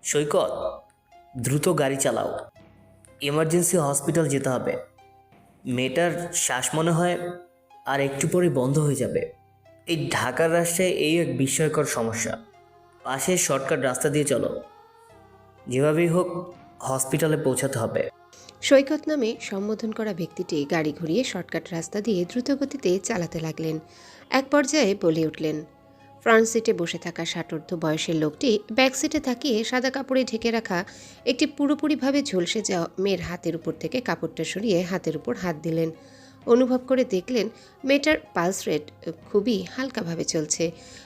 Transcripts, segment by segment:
সৈকত, দ্রুত গাড়ি চালাও, এমার্জেন্সি হসপিটাল যেতে হবে। মেয়েটার শ্বাস মনে হয় আর একটু পরে বন্ধ হয়ে যাবে। এই ঢাকার রাস্তায় এই এক বিস্ময়কর সমস্যা। পাশের শর্টকাট রাস্তা দিয়ে চলো, যেভাবেই হোক হসপিটালে পৌঁছাতে হবে। সৈকত নামে সম্বোধন করা ব্যক্তিটি গাড়ি ঘুরিয়ে শর্টকাট রাস্তা দিয়ে দ্রুতগতিতে চালাতে লাগলেন। এক পর্যায়ে বলে উঠলেন। ফ্রন্ট সিটে বসে থাকা ষাটোর্ধ্ব বয়সের লোকটি ব্যাক সিটে তাকিয়ে সাদা কাপড়ে ঢেকে রাখা একটি পুরোপুরিভাবে ঝলসে যাওয়া মেয়ের হাতের উপর থেকে কাপড়টা সরিয়ে হাতের উপর হাত দিলেন। অনুভব করে দেখলেন মেয়েটার পালস রেট খুবই হালকাভাবে চলছে।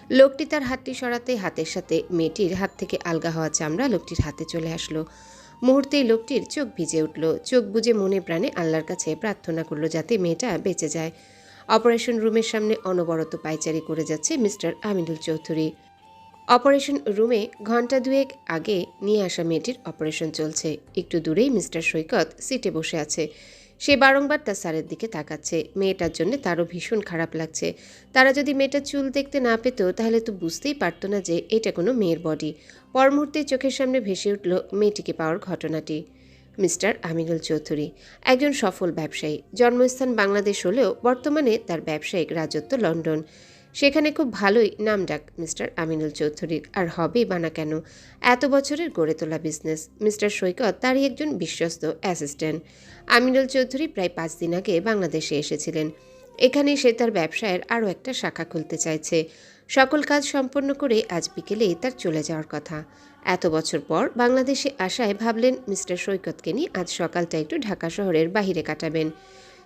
লোকটি তার হাতটি সরাতে হাতের সাথে মেয়েটির হাত থেকে আলগা হওয়া চামড়া লোকটির হাতে চলে আসলো। মুহূর্তেই লোকটির চোখ ভিজে উঠল। চোখ বুজে মনে প্রাণে আল্লাহর কাছে প্রার্থনা করলো যাতে মেয়েটা বেঁচে যায়। অপারেশন রুমের সামনে অনবরত পায়চারি করে যাচ্ছে মিস্টার আমিনুল চৌধুরী। অপারেশন রুমে ঘন্টা দুয়েক আগে নিয়ে আসা মেয়েটির অপারেশন চলছে। একটু দূরেই মিস্টার সৈকত সিটে বসে আছে। সে বারংবার তার স্যারের দিকে তাকাচ্ছে। মেয়েটার জন্য তারও ভীষণ খারাপ লাগছে। তারা যদি মেয়েটার চুল দেখতে না পেত তাহলে তো বুঝতেই পারতো না যে এটা কোনো মেয়ের বডি। পর মুহূর্তে চোখের সামনে ভেসে উঠল মেয়েটিকে পাওয়ার ঘটনাটি। মিস্টার আমিনুল চৌধুরী একজন সফল ব্যবসায়ী। জন্মস্থান বাংলাদেশ হলেও বর্তমানে তার ব্যবসায়িক রাজত্ব লন্ডন। সেখানে খুব ভালোই নামডাক মিস্টার আমিনুল চৌধুরীর, আর হবেই বা না কেন। এত বছরের গড়ে তোলা বিজনেস। মিস্টার সৈকত তারই একজন বিশ্বস্ত অ্যাসিস্ট্যান্ট। আমিনুল চৌধুরী প্রায় 5 দিন আগে বাংলাদেশে এসেছিলেন। এখানে সে তার ব্যবসায়ের আরও একটা শাখা খুলতে চাইছে। সকল কাজ সম্পন্ন করে আজ বিকেলেই তার চলে যাওয়ার কথা। এত বছর পর বাংলাদেশে আসায় ভাবলেন মিস্টার সৈকতকে নিয়ে আজ সকালটা একটু ঢাকা শহরের বাহিরে কাটাবেন।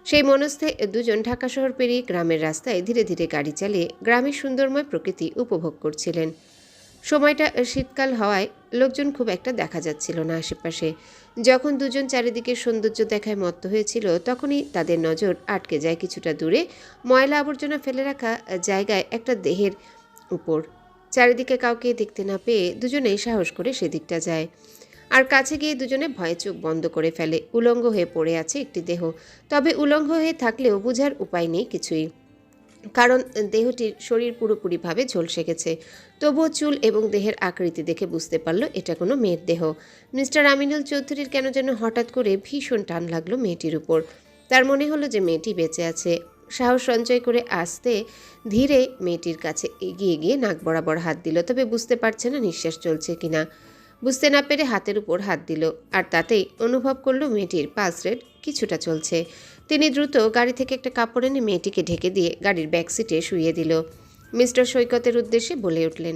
সেই মনস্থে দুজন ঢাকা শহর পেরিয়ে গ্রামের রাস্তায় ধীরে ধীরে গাড়ি চালিয়ে গ্রামের সুন্দরময় প্রকৃতি উপভোগ করছিলেন। সময়টা শীতকাল হওয়ায় লোকজন খুব একটা দেখা যাচ্ছিল না আশেপাশে। যখন দুজন চারিদিকে সৌন্দর্য দেখায় মত্ত হয়েছিল তখনই তাদের নজর আটকে যায় কিছুটা দূরে ময়লা আবর্জনা ফেলে রাখা জায়গায় একটা দেহের উপর। চারিদিকে কাউকে দেখতে না পেয়ে দুজনেই সাহস করে সেদিকটা যায়। আর কাছে গিয়ে দুজনে ভয়ে চোখ বন্ধ করে ফেলে। উলঙ্গ হয়ে পড়ে আছে একটি দেহ। তবে উলঙ্গ হয়ে থাকলেও বোঝার উপায় নেই কিছুই, কারণ দেহটির শরীর পুরোপুরিভাবে ঝলসে গেছে। তবুও চুল এবং দেহের আকৃতি দেখে বুঝতে পারল এটা কোনো মেয়ের দেহ। মিস্টার আমিনুল চৌধুরীর কেন যেন হঠাৎ করে ভীষণ টান লাগলো মেয়েটির উপর। তার মনে হলো যে মেয়েটি বেঁচে আছে। সাহস সঞ্চয় করে আসতে ধীরে মেয়েটির কাছে এগিয়ে গিয়ে নাক বরাবর হাত দিল, তবে বুঝতে পারছে না নিঃশ্বাস চলছে কিনা। বুঝতে না পেরে হাতের উপর হাত দিল, আর তাতেই অনুভব করলো মেয়েটির পালস রেট কিছুটা চলছে। তিনি দ্রুত গাড়ি থেকে একটা কাপড় এনে মেয়েটিকে ঢেকে দিয়ে গাড়ির ব্যাক সিটে শুইয়ে দিল। মিস্টার সৈকতের উদ্দেশ্যে বলে উঠলেন।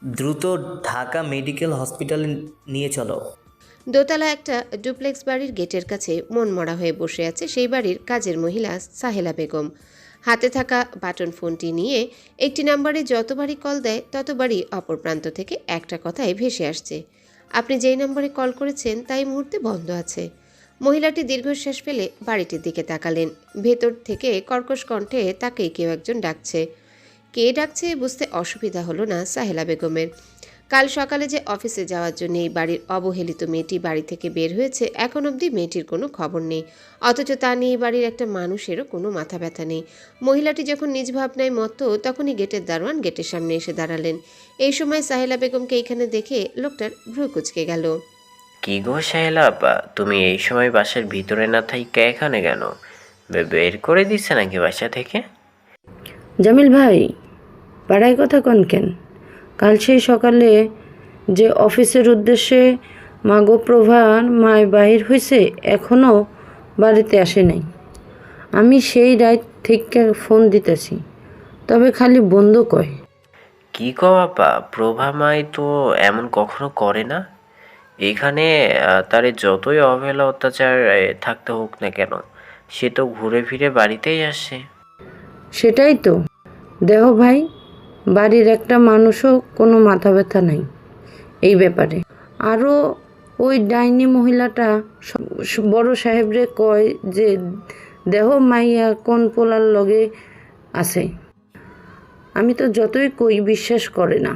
দ্রুত ঢাকা মেডিকেল হসপিটালে নিয়ে চলো। দোতলা একটা ডুপ্লেক্স বাড়ির গেটের কাছে মনমরা হয়ে বসে আছে সেই বাড়ির কাজের মহিলা সাহেলা বেগম। হাতে থাকা বাটন ফোনটি নিয়ে একটি নাম্বারে যতবারই কল দেয় ততবারই অপর প্রান্ত থেকে একটা কথাই ভেসে আসছে। আপনি যেই নম্বরে কল করেছেন তাই মুহূর্তে বন্ধ আছে। মহিলাটি দীর্ঘশ্বাস ফেলে বাড়িটির দিকে তাকালেন। ভেতর থেকে কর্কশ কণ্ঠে তাকেই কেউ একজন ডাকছে। কে ডাকছে বুঝতে অসুবিধা হলো না সাহেলা বেগমের। কাল সকালে যে অফিসে যাওয়ার জন্য এই বাড়ির অবহেলিত মেয়েটি বাড়ি থেকে বের হয়েছে এখন অবধি মেয়েটির কোনো খবর নেই। অথচ তা নিয়ে বাড়ির একটা মানুষেরও কোনো মাথা ব্যথা নেই। মহিলাটি যখন নিজ ভাবনায় মত্ত তখনই গেটের দারোয়ান গেটের সামনে এসে দাঁড়ালেন। এই সময় সাহেলা বেগমকে এখানে দেখে লোকটার ভ্রু কুঁচকে গেল। কি গো সাহেলা আপা, তুমি এই সময় বাসার ভিতরে না থাইকা এখানে কেন? বের করে দিচ্ছে নাকি বাসা থেকে? জামিল ভাই, পাড়ায় কথা কন কেন? কাল সেই সকালে যে অফিসের উদ্দেশ্যে মাগো প্রভার মায় বাহির হয়েছে এখনও বাড়িতে আসে নাই। আমি সেই রাত থেকে ফোন দিতেছি, তবে খালি বন্ধ কয়। কি কও আপা, প্রভা মাই তো এমন কখনো করে না। এখানে তারে যতই অবহেলা অত্যাচার থাকতে হোক না কেন, সে তো ঘুরে ফিরে বাড়িতেই আসে। সেটাই তো দেহ ভাই, বাড়ির একটা মানুষও কোনো মাথা ব্যথা নাই এই ব্যাপারে। আরও ওই ডাইনি মহিলাটা বড় সাহেবরে কয় যে দেহ মাইয়া কোন পোলার লগে আছে। আমি তো যতই কই বিশ্বাস করে না।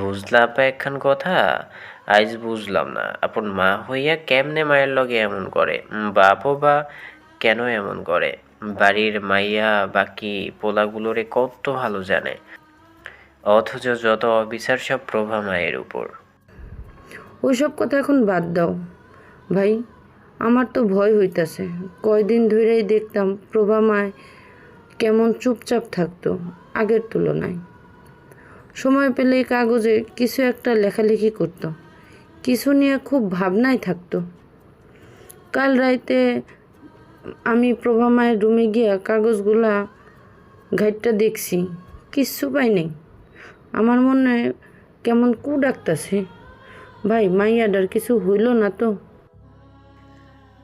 বুঝলা আপা একখান কথা? আইজ বুঝলাম না আপন মা হইয়া কেমনে মায়ের লগে এমন করে, বাপও বা কেন এমন করে। বাড়ির মাইয়া বাকি পোলাগুলোরে কত ভালো জানে, অথচ যত অবিচার সব প্রভা মায়ের উপর। ওইসব কথা এখন বাদ দাও ভাই। আমার তো ভয় হইতাছে। কয়দিন ধরেই দেখতাম প্রভা মায় কেমন চুপচাপ থাকতো আগের তুলনায়। সময় পেলেই কাগজে কিছু একটা লেখালেখি করতো, কিছু নিয়ে খুব ভাবনায় থাকতো। কাল রাইতে আমি প্রভা মায়ের রুমে গিয়া কাগজগুলা ঘাইটটা দেখছি, কিচ্ছু পাই নাই। আমার মনে কেমন কু ডাকতাছে। ভাই মাইয়াডার কিছু হইল না তো?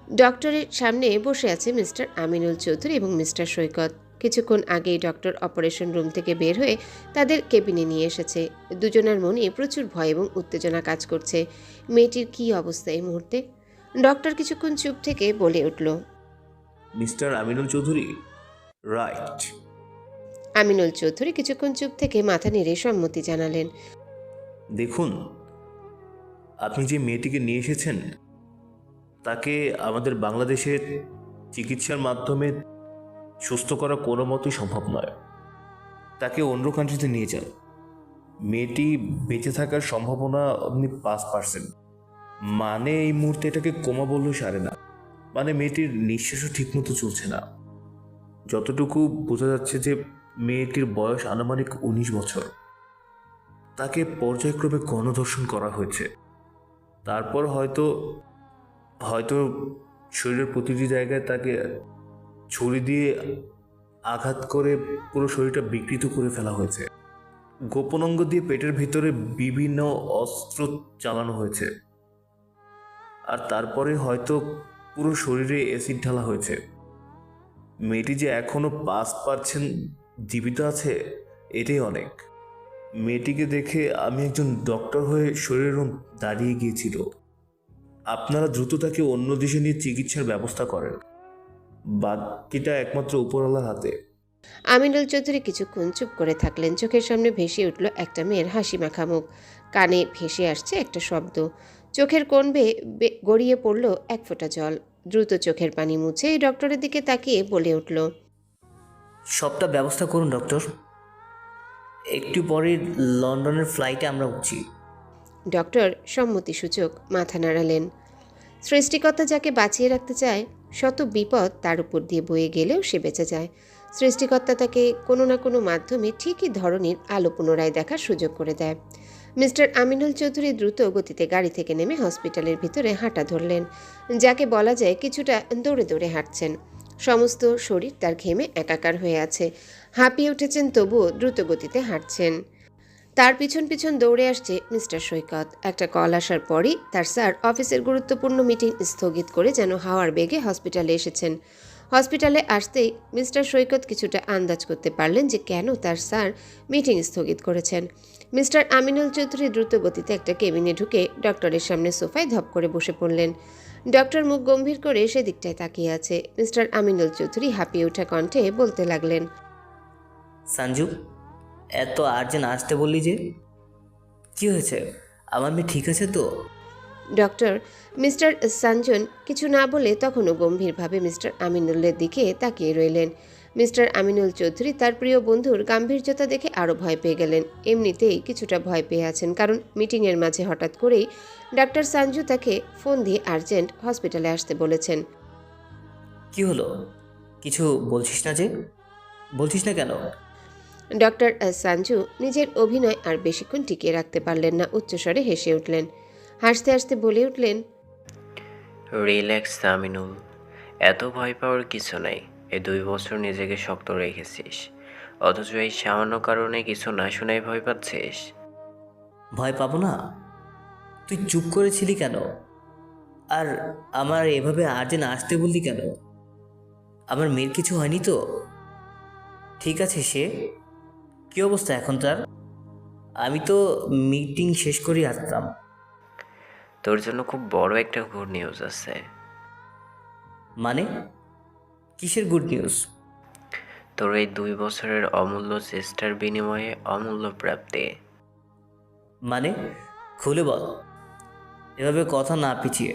ডক্টরের সামনে বসে আছে মিস্টার আমিনুল চৌধুরী এবং মিস্টার সৈকত। কিছুক্ষণ আগেই ডক্টর অপারেশন রুম থেকে বের হয়ে তাদের কেবিনে নিয়ে এসেছে। দুজনের মনে প্রচুর ভয় এবং উত্তেজনা কাজ করছে। মেয়েটির কী অবস্থা এই মুহূর্তে? ডক্টর কিছুক্ষণ চুপ থেকে বলে উঠল, মিস্টার আমিনুল চৌধুরী, রাইট। আমিনুল চৌধুরী কিছুক্ষণ চুপ থেকে মাথা নেড়ে সম্মতি জানালেন। দেখুন, আপনি যে মেয়েটিকে নিয়ে এসেছেন তাকে আমাদের বাংলাদেশের চিকিৎসার মাধ্যমে সুস্থ করা কোনো মতেই সম্ভব নয়। তাকে অন্য কান্ট্রিতে নিয়ে যান। মেয়েটি বেঁচে থাকার সম্ভাবনা আপনি 5%। মানে এই মুহূর্তে এটাকে কোমা বললেও সারে না। মানে মেয়েটির নিঃশ্বাসও ঠিকমতো চলছে না। যতটুকু বোঝা যাচ্ছে যে মেয়েটির বয়স আনুমানিক 19 বছর। তাকে পর্যায়ক্রমে গণধর্ষণ করা হয়েছে। তারপর হয়তো হয়তো শরীরের প্রতিটি জায়গায় তাকে ছুরি দিয়ে আঘাত করে পুরো শরীরটা বিকৃত করে ফেলা হয়েছে। গোপন অঙ্গ দিয়ে পেটের ভিতরে বিভিন্ন অস্ত্র চালানো হয়েছে। আর তারপরে হয়তো পুরো শরীরে অ্যাসিড ঢালা হয়েছে। মেয়েটি যে এখনো 5% জীবিত আছে, এটাই অনেক। মেয়েটিকে দেখে আমি একজন ডক্টর হয়ে শরীরের দাঁড়িয়ে গিয়েছিল। আপনারা দ্রুত তাকে অন্য দেশে নিয়ে চিকিৎসার ব্যবস্থা করেন। বাকিটা একমাত্র উপরওয়ালার হাতে। আমিনুল চৌধুরী কিছুক্ষণ চুপ করে থাকলেন। চোখের সামনে ভেসে উঠল একটা মেয়ের হাসি মাখা মুখ। কানে ভেসে আসছে একটা শব্দ। চোখের কোণ বেয়ে গড়িয়ে পড়ল এক ফোঁটা জল। দ্রুত চোখের পানি মুছে ডক্টরের দিকে তাকিয়ে বলে উঠল, সবটা ব্যবস্থা করুন ডক্টর। একটু পরে লন্ডনের ফ্লাইটে আমরা উঠছি। ডক্টর সম্মতিসূচক মাথা নাড়ালেন। সৃষ্টিকর্তা যাকে বাঁচিয়ে রাখতে চায়, শত বিপদ তার উপর দিয়ে বয়ে গেলেও সে বেঁচে যায়। সৃষ্টিকর্তা তাকে কোনো না কোনো মাধ্যমে ঠিকই ধরনের আলো পুনরায় দেখার সুযোগ করে দেয়। মিস্টার আমিনুল চৌধুরী দ্রুত গতিতে গাড়ি থেকে নেমে হসপিটালের ভিতরে হাঁটা ধরলেন। যাকে বলা যায় কিছুটা দৌড়ে দৌড়ে হাঁটছেন। সমস্ত শরীর তার ঘেমে একাকার হয়ে আছে। হাঁপিয়ে উঠেছেন, তবুও দ্রুত গতিতে হাঁটছেন। তার পিছন পিছন দৌড়ে আসছে মিস্টার সৈকত। একটা কল আসার পরই তার স্যার অফিসের গুরুত্বপূর্ণ মিটিং স্থগিত করে যেন হাওয়ার বেগে হসপিটালে এসেছেন। হসপিটালে আসতেই মিস্টার সৈকত কিছুটা আন্দাজ করতে পারলেন যে কেন তার স্যার মিটিং স্থগিত করেছেন। মিস্টার আমিনুল চৌধুরী দ্রুত গতিতে একটা কেবিনে ঢুকে ডক্টরের সামনে সোফায় ধপ করে বসে পড়লেন। ডক্টর মুখ গম্ভীর করে সেদিকটায় তাকিয়ে আছে। মিস্টার আমিনুল চৌধুরী হাঁপিয়ে ওঠা কণ্ঠে বলতে লাগলেন, সঞ্জু, এত আর্জেন্ট আসতে বললি যে? কি হয়েছে? আমার মেয়ে ঠিক আছে তো? ডক্টর মিস্টার সঞ্জন কিছু না বলে তখনও গম্ভীরভাবে মিস্টার আমিনুলের দিকে তাকিয়ে রইলেন। মিস্টার আমিনুল চৌধুরী তার প্রিয় বন্ধুর গাম্ভীর্যতা দেখে আরও ভয় পেয়ে গেলেন। এমনিতেই কিছুটা ভয় পেয়ে আছেন, কারণ মিটিংয়ের মাঝে হঠাৎ করেই ডাক্তার সঞ্জু তাকে ফোন দিয়ে আর্জেন্ট হসপিটালে আসতে বলেছেন। কি হলো? কিছু বলছিস না যে? বলছিস না কেন? ডক্টর সঞ্জু নিজের অভিনয় আর বেশিক্ষণ টিকিয়ে রাখতে পারলেন না। উচ্চস্বরে হেসে উঠলেন। হাসতে হাসতে বলে উঠলেন, রিল্যাক্স আমিনুল, এত ভয় পাওয়ার কিছু নাই। এই 2 বছর নিজেকে শক্ত রেখেছিস, অথচ এই সামান্য কারণে কিছু না শোনায় ভয় পাচ্ছিস। ভয় পাবো না? তুই চুপ করেছিলি কেন? আর আমার এভাবে আর্জেন্ট আসতে বললি কেন? আমার মেয়ের কিছু হয়নি তো? ঠিক আছে সে? কী অবস্থা এখন তার? আমি তো মিটিং শেষ করেই আসতাম। তোর জন্য খুব বড় একটা গুড নিউজ আছে। মানে? কিসের গুড নিউজ? তোর এই 2 বছরের অমূল্য চেষ্টার বিনিময়ে অমূল্য প্রাপ্তি। মানে? খুলে বল, এভাবে কথা না পিছিয়ে।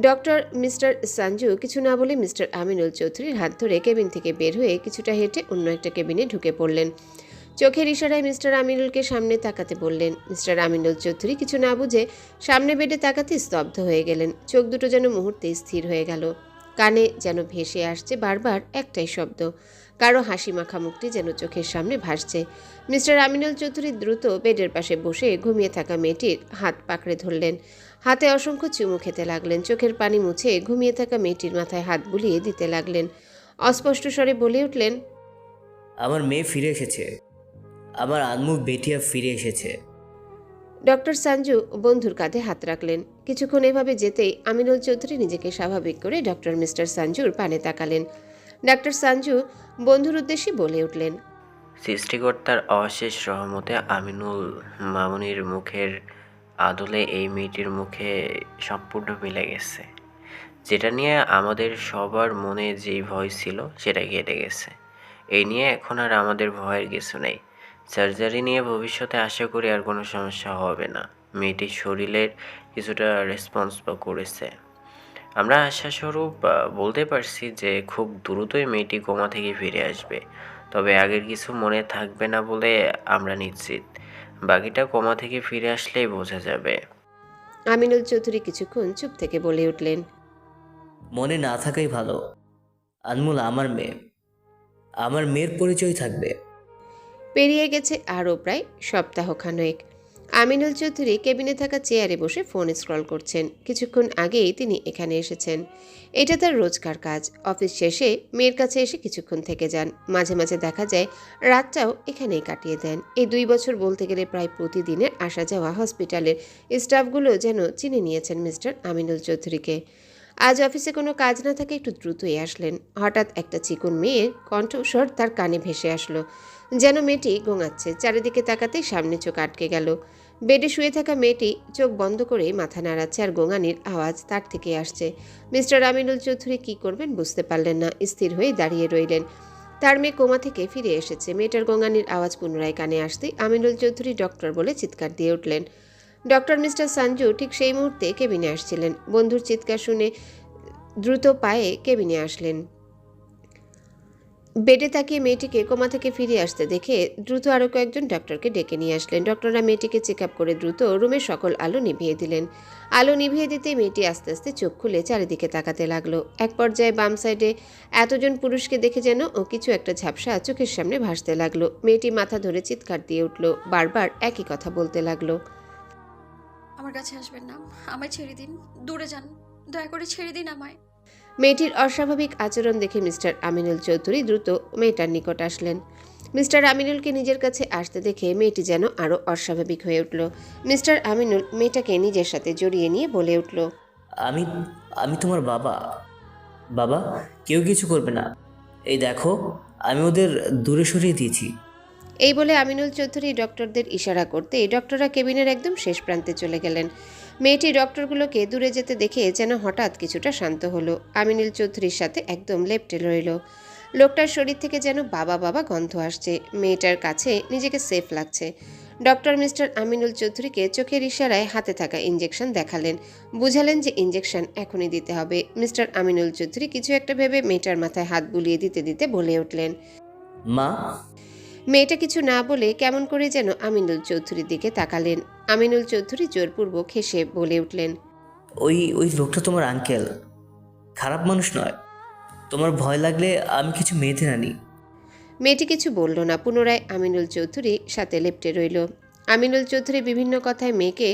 ডক্টর মিস্টার সঞ্জু কিছু না বলে মিস্টার আমিনুল চৌধুরীর হাত ধরে কেবিন থেকে বের হয়ে কিছুটা হেঁটে অন্য একটা কেবিনে ঢুকে পড়লেন। চোখের ইশারায় মিস্টার আমিনুলকে সামনে তাকাতে বললেন। মিস্টার আমিনুল চৌধুরী কিছু না বুঝে সামনে বেডে তাকাতে স্তব্ধ হয়ে গেলেন। চোখ দুটো যেন মুহূর্তে স্থির হয়ে গেল। কানে যেন ভেসে আসছে বারবার একটাই শব্দ, কারো হাসি মাখা মুখটি যেন চোখের সামনে ভাসছে। মিস্টার আমিনুল চৌধুরী দ্রুত বেডের পাশে বসে ঘুমিয়ে থাকা মেয়েটির হাত পাকড়ে ধরলেন। হাতে অসংখ্য চুমু খেতে লাগলেন। চোখের পানি মুছে ঘুমিয়ে থাকা মেয়েটির মাথায় হাত বুলিয়ে দিতে লাগলেন। অস্পষ্ট স্বরে বলে উঠলেন, আমার মেয়ে ফিরে এসেছে, আমার আনমু বেটিয়া ফিরে এসেছে। ডক্টর সঞ্জু বন্ধুর কাঁধে হাত রাখলেন। কিছুক্ষণ এভাবে যেতেই আমিনুল চৌধুরী নিজেকে স্বাভাবিক করে ডক্টর মিস্টার সঞ্জুর পানে তাকালেন। ডক্টর সঞ্জু বন্ধুর উদ্দেশ্যে বলে উঠলেন, সৃষ্টিকর্তার অশেষ রহমতে আমিনুল মামুনির মুখের আদলে এই মেয়েটির মুখে সম্পূর্ণ মিলে গেছে। যেটা নিয়ে আমাদের সবার মনে যেই ভয় ছিল সেটা কেটে গেছে। এই নিয়ে এখন আর আমাদের ভয়ের কিছু নেই। সার্জারি নিয়ে ভবিষ্যতে আশা করি আর কোনো সমস্যা হবে না। মেয়েটির শরীরের কিছুটা রেসপন্স করেছে। আমরা আশাস্বরূপ বলতে পারছি যে খুব দ্রুতই মেয়েটি কোমা থেকে ফিরে আসবে। তবে আগের কিছু মনে থাকবে না বলে আমরা নিশ্চিত। বাকিটা কোমা থেকে ফিরে আসলেই বোঝা যাবে। আমিনুল চৌধুরী কিছুক্ষণ চুপ থেকে বলে উঠলেন, মনে না থাকাই ভালো। আনমুল আমার মেয়ে, আমার মেয়ের পরিচয় থাকবে। পেরিয়ে গেছে আরও প্রায় সপ্তাহখানেক। আমিনুল চৌধুরী কেবিনে থাকা চেয়ারে বসে ফোন স্ক্রল করছেন। কিছুক্ষণ আগেই তিনি এখানে এসেছেন। এটা তার রোজকার কাজ। অফিস শেষে মেয়ের কাছে এসে কিছুক্ষণ থেকে যান। মাঝে মাঝে দেখা যায় রাতটাও এখানেই কাটিয়ে দেন। এই 2 বছর বলতে গেলে প্রায় প্রতিদিনের আসা যাওয়া হসপিটালের স্টাফগুলো যেন চিনে নিয়েছেন মিস্টার আমিনুল চৌধুরীকে। আজ অফিসে কোনো কাজ না থাকে একটু দ্রুতই আসলেন। হঠাৎ একটা চিকন মেয়ের কণ্ঠস্বর তার কানে ভেসে আসলো, যেন মেয়েটি গোঙাচ্ছে। চারিদিকে তাকাতেই সামনে চোখ আটকে গেল। বেডে শুয়ে থাকা মেয়েটি চোখ বন্ধ করে মাথা নাড়াচ্ছে আর গোঙানির আওয়াজ তার থেকে আসছে। মিস্টার আমিনুল চৌধুরী কী করবেন বুঝতে পারলেন না। স্থির হয়ে দাঁড়িয়ে রইলেন। তার মেয়ে কোমা থেকে ফিরে এসেছে। মেয়েটার গোঙানির আওয়াজ পুনরায় কানে আসতেই আমিনুল চৌধুরী ডক্টর বলে চিৎকার দিয়ে উঠলেন। ডক্টর মিস্টার সঞ্জু ঠিক সেই মুহূর্তে কেবিনে আসছিলেন। বন্ধুর চিৎকার শুনে দ্রুত পায়ে কেবিনে আসলেন। বেডে তাকিয়ে মেয়েটিকে কোমা থেকে ফিরে আসতে দেখে দ্রুত আরও কয়েকজন ডক্টরকে ডেকে নিয়ে আসলেন। ডক্টররা মেয়েটিকে চেক আপ করে দ্রুত রুমের সকল আলো নিভিয়ে দিলেন। আলো নিভিয়ে দিতে মেয়েটি আস্তে আস্তে চোখ খুলে চারিদিকে তাকাতে লাগলো। এক পর্যায়ে বাম সাইডে এতজন পুরুষকে দেখে যেন ও কিছু একটা ঝাপসা চোখের সামনে ভাসতে লাগলো। মেয়েটি মাথা ধরে চিৎকার দিয়ে উঠল, বারবার একই কথা বলতে লাগলো, আমার কাছে আসবেন না, আমায় ছেড়ে দিন, দূরে যান, দয়া করে ছেড়ে দিন আমায়। মেয়েটির অস্বাভাবিক আচরণ দেখে মিস্টার আমিনুল চৌধুরী দ্রুত মেয়েটার নিকট আসলেন। মিস্টার আমিনুলকে নিজের কাছে আসতে দেখে মেয়েটি যেন আরও অস্বাভাবিক হয়ে উঠল। মিস্টার আমিনুল মেয়েটাকে নিজের সাথে জড়িয়ে নিয়ে বলে উঠল, আমি আমি তোমার বাবা। বাবা, কেউ কিছু করবে না। এই দেখো, আমি ওদের দূরে সরিয়ে দিয়েছি। এই বলে আমিনুল চৌধুরী ডক্টরদের ইশারা করতে ডক্টররা কেবিনের একদম শেষ প্রান্তে চলে গেলেন। মেয়েটি ডক্টরগুলোকে দূরে যেতে দেখে যেন হঠাৎ কিছুটা শান্ত হলো। আমিনুল চৌধুরীর সাথে একদম লেপ্টে রইল। লোকটার শরীর থেকে যেন বাবা বাবা গন্ধ আসছে। মেয়েটার কাছে নিজেকে সেফ লাগছে। ডক্টর মিস্টার আমিনুল চৌধুরীকে চোখের ইশারায় হাতে থাকা ইঞ্জেকশন দেখালেন। বুঝালেন যে ইঞ্জেকশন এখনই দিতে হবে। মিস্টার আমিনুল চৌধুরী কিছু একটা ভেবে মেয়েটার মাথায় হাত বুলিয়ে দিতে দিতে বলে উঠলেন, মা। মেয়েটা কিছু না বলে কেমন করে যেন আমিনুল চৌধুরীর দিকে তাকালেন। আমিনুল চৌধুরী জোরপূর্বক হেসে বলে উঠলেন, ওই লোকটা তোমার আঙ্কেল, খারাপ মানুষ নয়। তোমার ভয় লাগলে আমি কিছু মেয়েদের আনি। মেয়েটি কিছু বলল না। পুনরায় আমিনুল চৌধুরী সাথে লেপ্টে রইল। আমিনুল চৌধুরী বিভিন্ন কথায় মেয়েকে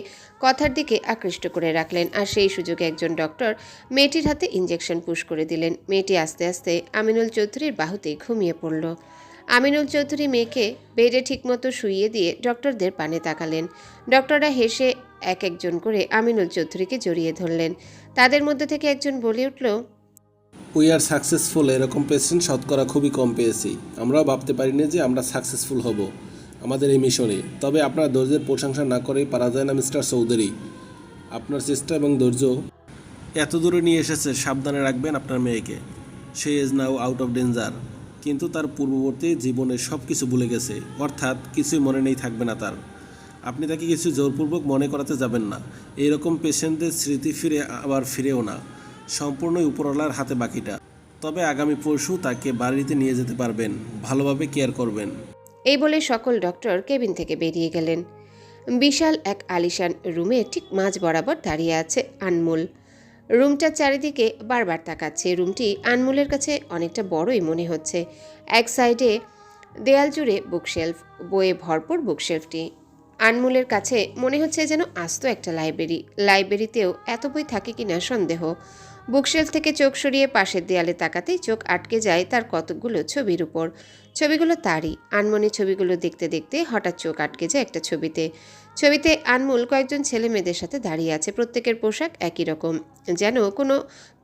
কথার দিকে আকৃষ্ট করে রাখলেন। আর সেই সুযোগে একজন ডক্টর মেয়েটির হাতে ইঞ্জেকশন পুশ করে দিলেন। মেয়েটি আস্তে আস্তে আমিনুল চৌধুরীর বাহুতেই ঘুমিয়ে পড়ল। আমিনুল চৌধুরী মেয়েকে বেডে ঠিকমতো শুইয়ে দিয়ে ডক্টরদের পানে তাকালেন। ডক্টররা হেসে এক একজন করে আমিনুল চৌধুরীকে জড়িয়ে ধরলেন। তাদের মধ্যে থেকে একজন বলে উঠল, উই আর সাকসেসফুল। এরকম পেশেন্ট শতকরা খুবই কম পেয়েছি। আমরাও ভাবতে পারিনি যে আমরা সাকসেসফুল হব আমাদের এই মিশনে। তবে আপনার ধৈর্যের প্রশংসা না করেই পারা যায় না মিস্টার চৌধুরী। আপনার চেষ্টা এবং ধৈর্য এত দূরে নিয়ে এসেছে। সাবধানে রাখবেন আপনার মেয়েকে। সে is now out of danger. কিন্তু তার পূর্ববর্তী জীবনে সব কিছু ভুলে গেছে, অর্থাৎ কিছুই মনে নেই, থাকবে না তার। আপনি তাকে কিছু জোরপূর্বক মনে করাতে যাবেন না। এইরকম পেশেন্টদের স্মৃতি ফিরে আবার ফিরেও না। সম্পূর্ণই উপরওয়ালার হাতে বাকিটা। তবে আগামী পরশু তাকে বাড়িতে নিয়ে যেতে পারবেন। ভালোভাবে কেয়ার করবেন। এই বলে সকল ডক্টর কেবিন থেকে বেরিয়ে গেলেন। বিশাল এক আলিশান রুমে ঠিক মাঝ বরাবর দাঁড়িয়ে আছে আনমোল। রুমটার চারিদিকে বারবার তাকাচ্ছে। রুমটি আনমোলের কাছে অনেকটা বড়ই মনে হচ্ছে। এক সাইডে দেয়াল জুড়ে বুকশেলফ, বইয়ে ভরপুর বুকশেলফটি। আনমোলের কাছে মনে হচ্ছে যেন আস্ত একটা লাইব্রেরিতেও এত বই থাকে কিনা সন্দেহ। বুকশেলফ থেকে চোখ সরিয়ে পাশের দেয়ালে তাকাতেই চোখ আটকে যায় তার কতকগুলো ছবির উপর। ছবিগুলো তারই। আনমনি ছবিগুলো দেখতে দেখতে হঠাৎ চোখ আটকে যায় একটা ছবিতে আনমোল কয়েকজন ছেলে মেয়েদের সাথে দাঁড়িয়ে আছে। প্রত্যেকের পোশাক একই রকম, যেন কোনো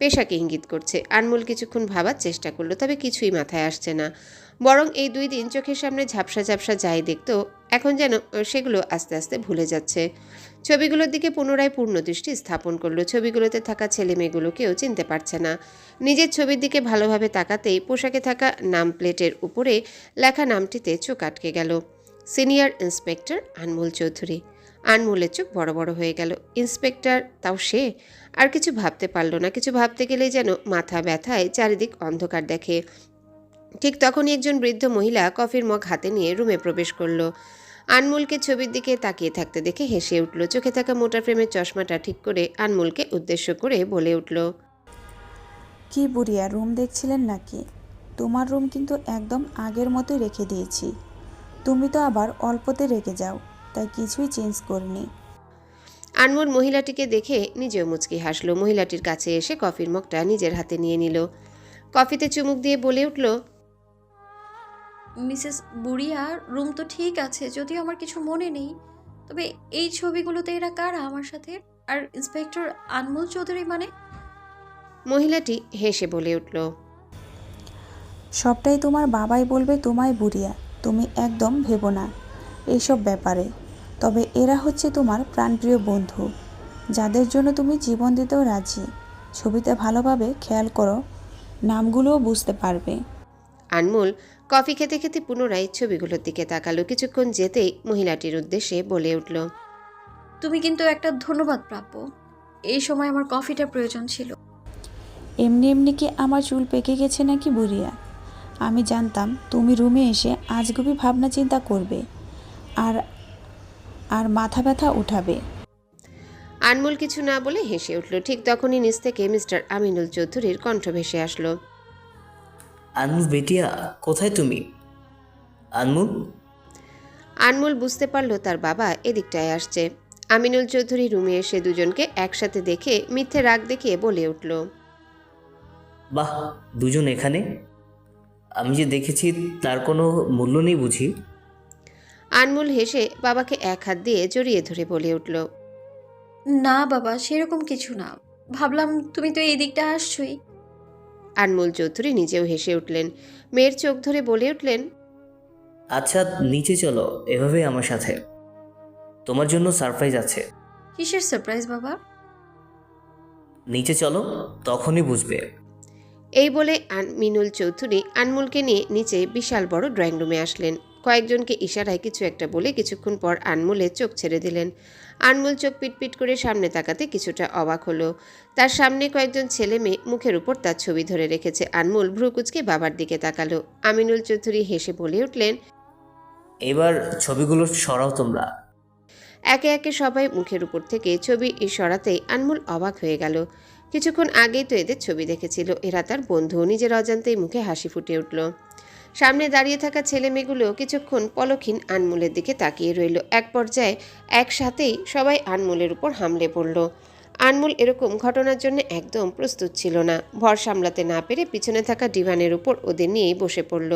পেশাকে ইঙ্গিত করছে। আনমোল কিছুক্ষণ ভাবার চেষ্টা করলো, তবে কিছুই মাথায় আসছে না। বরং এই 2 দিন চোখের সামনে ঝাপসা ঝাপসা যাই দেখতো, এখন যেন সেগুলো আস্তে আস্তে ভুলে যাচ্ছে। ছবিগুলোর দিকে পুনরায় পূর্ণ দৃষ্টি স্থাপন করলো। ছবিগুলোতে থাকা ছেলে মেয়েগুলোকেও চিনতে পারছে না। নিজের ছবির দিকে ভালোভাবে তাকাতেই পোশাকে থাকা নাম প্লেটের উপরে লেখা নামটিতে চোখ আটকে গেল। Senior inspector Anmol Chaudhary. আনমোলের চোখ বড় বড় হয়ে গেল। ইন্সপেক্টর, তাও সে? আর কিছু ভাবতে পারল না। কিছু ভাবতে গেলেই যেন মাথা ব্যথায় চারিদিক অন্ধকার দেখে। ঠিক তখনই একজন বৃদ্ধ মহিলা কফির মগ হাতে নিয়ে রুমে প্রবেশ করলো। আনমোলকে ছবির দিকে তাকিয়ে থাকতে দেখে হেসে উঠল। চোখে থাকা মোটা ফ্রেমের চশমাটা ঠিক করে আনমোলকে উদ্দেশ্য করে বলে উঠল, কি বুড়িয়া, রুম দেখছিলেন নাকি? তোমার রুম কিন্তু একদম আগের মতোই রেখে দিয়েছি। তুমি তো আবার অল্পতে রেখে যাও, তাই কিছুই চেঞ্জ করিনি। আনমোল মহিলাটিকে দেখে নিজেও মুচকি হাসল। মহিলাটির কাছে এসে কফির মগটা নিজের হাতে নিয়ে নিল। কফিতে চুমুক দিয়ে বলে উঠল, মিসেস বুড়িয়া, রুম তো ঠিক আছে, যদিও আমার কিছু মনে নেই। তবে এই ছবিগুলোতে এরা কারা আমার সাথে? আর ইন্সপেক্টর আনমোল চৌধুরী মানে? মহিলাটি হেসে বলে উঠল, সবটাই তোমার বাবাই বলবে তোমায় বুড়িয়া, তুমি একদম ভেবো না এইসব ব্যাপারে। তবে এরা হচ্ছে তোমার প্রাণপ্রিয় বন্ধু, যাদের জন্য তুমি জীবন দিতেও রাজি। ছবিতে ভালোভাবে খেয়াল করো, নামগুলোও বুঝতে পারবে। আনমোল কফি খেতে খেতে পুনরায় ছবিগুলোর দিকে তাকালো। কিছুক্ষণ যেতেই মহিলাটির উদ্দেশ্যে বলে উঠল, তুমি কিন্তু একটা ধন্যবাদ প্রাপ্য। এই সময় আমার কফিটা প্রয়োজন ছিল। এমনি এমনি কি আমার চুল পেকে গেছে নাকি বুড়িয়া? আমি জানতাম তুমি রুমে এসে আজগুবি ভাবনা চিন্তা করবে আর আর মাথা ব্যথা উঠাবে। আনমোল কিছু না বলে হেসে উঠল। ঠিক তখনই নিচ থেকে মিস্টার আমিনুল চৌধুরীর কণ্ঠ ভেসে আসলো, আনমুল বেটিয়া, কোথায় তুমি? আনমুল? আনমোল বুঝতে পারল তার বাবা এদিকটায় আসছে। আমিনুল চৌধুরী রুমে এসে দুজনকে একসাথে দেখে মিথ্যে রাগ দেখিয়ে বলে উঠল, বাহ, দুজন এখানে? আমি যে দেখেছি তার কোনো মূল্য নেই বুঝি? আনমোল হেসে বাবাকে এক হাত দিয়ে জড়িয়ে ধরে বলে উঠল, না বাবা, সেরকম কিছু না। ভাবলাম তুমি তো এই দিকটা আসছোই। আনমোল চৌধুরী নিজেও হেসে উঠলেন। মেয়ের চোখ ধরে বলে উঠলেন, আচ্ছা নিচে চলো এভাবে আমার সাথে, তোমার জন্য সারপ্রাইজ আছে। কিসের সারপ্রাইজ বাবা? নিচে চলো, তখনই বুঝবে। এই বলে আমিনুল চৌধুরী আনমোলকে নিয়ে নিচে বিশাল বড় ড্রয়িং রুমে আসলেন। কয়েকজনকে ইশারায় কিছু একটা বলে কিছুক্ষণ পর আনমোলের চোখ ছেড়ে দিলেন। আনমোল চোখ পিটপিট করে সামনে তাকাতে কিছুটা অবাক হলো। তার সামনে কয়েকজন ছেলে মেয়ে মুখের উপর তার ছবি ধরে রেখেছে। আনমোল ভ্রু কুঁচকে বাবার দিকে তাকালো। আমিনুল চৌধুরী হেসে বলে উঠলেন, এবার ছবিগুলো সরাও তোমরা। একে একে সবাই মুখের উপর থেকে ছবি সরাতেই আনমোল অবাক হয়ে গেল। কিছুক্ষণ আগেই তো এদের ছবি দেখেছিল, এরা তার বন্ধু। নিজের অজান্তেই মুখে হাসি ফুটে উঠল। সামনে দাঁড়িয়ে থাকা ছেলে মেয়েগুলো কিছুক্ষণ পলকহীন আনমোলের দিকে তাকিয়ে রইল। এক পর্যায়ে একসাথেই সবাই আনমোলের উপর হামলে পড়ল। আনমোল এরকম ঘটনার জন্য একদম প্রস্তুত ছিল না। ভর সামলাতে না পেরে পিছনে থাকা ডিভানের উপর ওদের নিয়েই বসে পড়ল।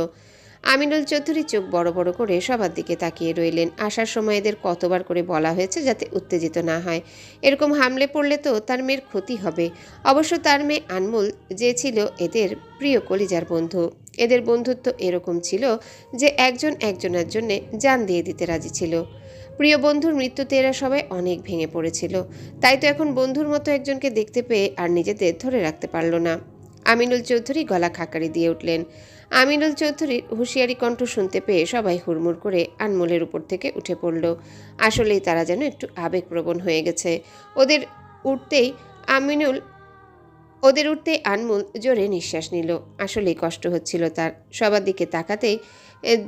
আমিনুল চৌধুরী চোখ বড় বড় করে সবার দিকে তাকিয়ে রইলেন। আসার সময় এদের কতবার করে বলা হয়েছে যাতে উত্তেজিত না হয়। এরকম হামলে পড়লে তো তার মেয়ের ক্ষতি হবে। অবশ্য তার মেয়ে আনমোল যে ছিল এদের প্রিয় কলিজার বন্ধু। এদের বন্ধুত্ব এরকম ছিল যে একজন একজনের জন্য জান দিয়ে দিতে রাজি ছিল। প্রিয় বন্ধুর মৃত্যুতে এরা সবাই অনেক ভেঙে পড়েছিল। তাই তো এখন বন্ধুর মতো একজনকে দেখতে পেয়ে আর নিজেদের ধরে রাখতে পারল না। আমিনুল চৌধুরী গলা খাকারি দিয়ে উঠলেন। আমিনুল চৌধুরীর হুঁশিয়ারি কণ্ঠ শুনতে পেয়ে সবাই হুড়মুড় করে আনমোলের উপর থেকে উঠে পড়ল। আসলেই তারা যেন একটু আবেগপ্রবণ হয়ে গেছে। ওদের উঠতেই আমিনুল ওদের উঠতে আনমোল জোরে নিঃশ্বাস নিল। আসলেই কষ্ট হচ্ছিল তার। সবার দিকে তাকাতেই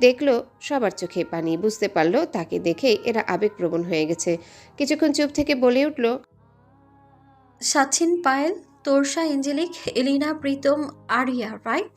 দেখলো সবার চোখে পানি। বুঝতে পারলো তাকে দেখেই এরা আবেগপ্রবণ হয়ে গেছে। কিছুক্ষণ চুপ থেকে বলে উঠল, সাচিন, পায়েল, তোরসা, এঞ্জেলিক, এলিনা, প্রীতম, আরিয়া, রাইট?